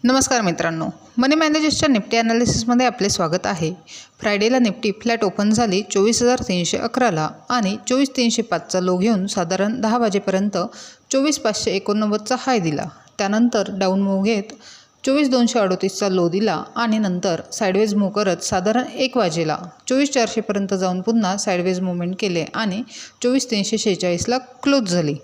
नमस्कार मित्रांनो, मनी मॅनेजर्सच्या निफ्टी ॲनालिसिसमध्ये आपले स्वागत आहे। फ्रायडेला निफ्टी फ्लॅट ओपन झाली 24,311ला आणि 24,305चा लो घेऊन साधारण 10 वाजेपर्यंत 24,589चा हाय दिला। त्यानंतर डाऊन मूव्ह घेत 24,238चा लो दिला आणि नंतर साइडवेज मूव्ह करत साधारण 1 वाजेला 24,400पर्यंत जाऊन पुन्हा साइडवेज मूव्हमेंट केले आणि 24,346ला क्लोज झाली।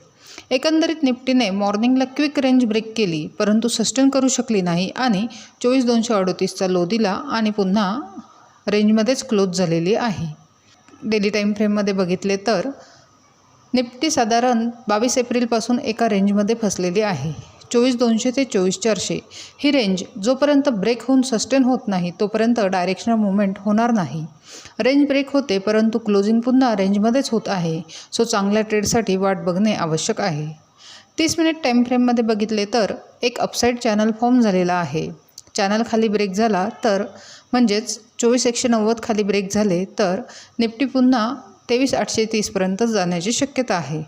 एकंदरीत निफ्टीने मॉर्निंगला क्विक रेंज ब्रेक केली, परंतु सस्टेन करू शकली नाही आणि 24,238चा लो दिला आणि पुन्हा रेंजमध्येच क्लोज झालेली आहे। डेली टाईम फ्रेममध्ये बघितले तर निफ्टी साधारण 22 एप्रिलपासून एका रेंजमध्ये फसलेली आहे। 24,200 ते 24,400 ही रेंज जोपर्यंत ब्रेक होऊन सस्टेन होत नाही तोपर्यंत डायरेक्शनल मूव्हमेंट होणार नाही। रेंज ब्रेक होते परंतु क्लोजिंग पुन्हा रेंजमध्येच होत आहे, सो चांगल्या ट्रेडसाठी वाट बघणे आवश्यक आहे। 30 मिनिट टाईम फ्रेममध्ये बघितले तर एक अपसाईड चॅनल फॉर्म झालेला आहे। चॅनल खाली ब्रेक झाला तर म्हणजेच 24,190 खाली ब्रेक झाले तर निफ्टी पुन्हा 23,830पर्यंत जाण्याची शक्यता आहे।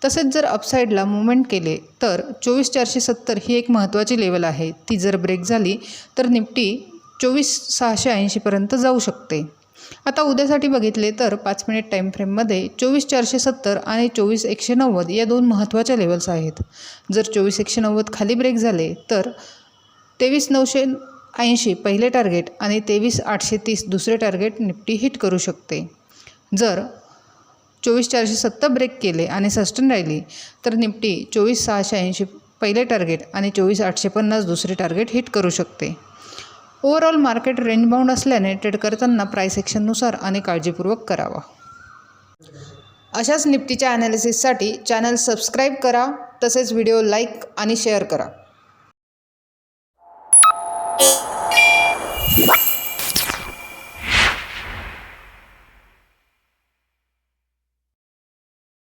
तसेच जर अपसाईडला मूव्हमेंट केले तर 24,470 ही एक महत्त्वाची लेवल आहे, ती जर ब्रेक झाली तर निफ्टी 24,680पर्यंत जाऊ शकते। आता उद्यासाठी बघितले तर 5 मिनिट टाईम फ्रेममध्ये 24,470 आणि 24,190 या दोन महत्त्वाच्या लेवल्स आहेत। जर 24,190 खाली ब्रेक झाले तर 23,980 पहिले टार्गेट आणि 23,830 दुसरे टार्गेट निफ्टी हिट करू शकते। जर 24,470 ब्रेक केले आणि सस्टेन राहिली तर निफ्टी 24,680 पहिले टार्गेट आणि 24,850 दुसरे टार्गेट हिट करू शकते। ओव्हरऑल मार्केट रेंज बाउंड असल्याने ट्रेड करताना प्राइस ॲक्शननुसार आणि काळजीपूर्वक करावा। अशाच निफ्टीच्या ॲनालिसिससाठी चॅनल सबस्क्राईब करा, तसेच व्हिडिओ लाईक आणि शेअर करा।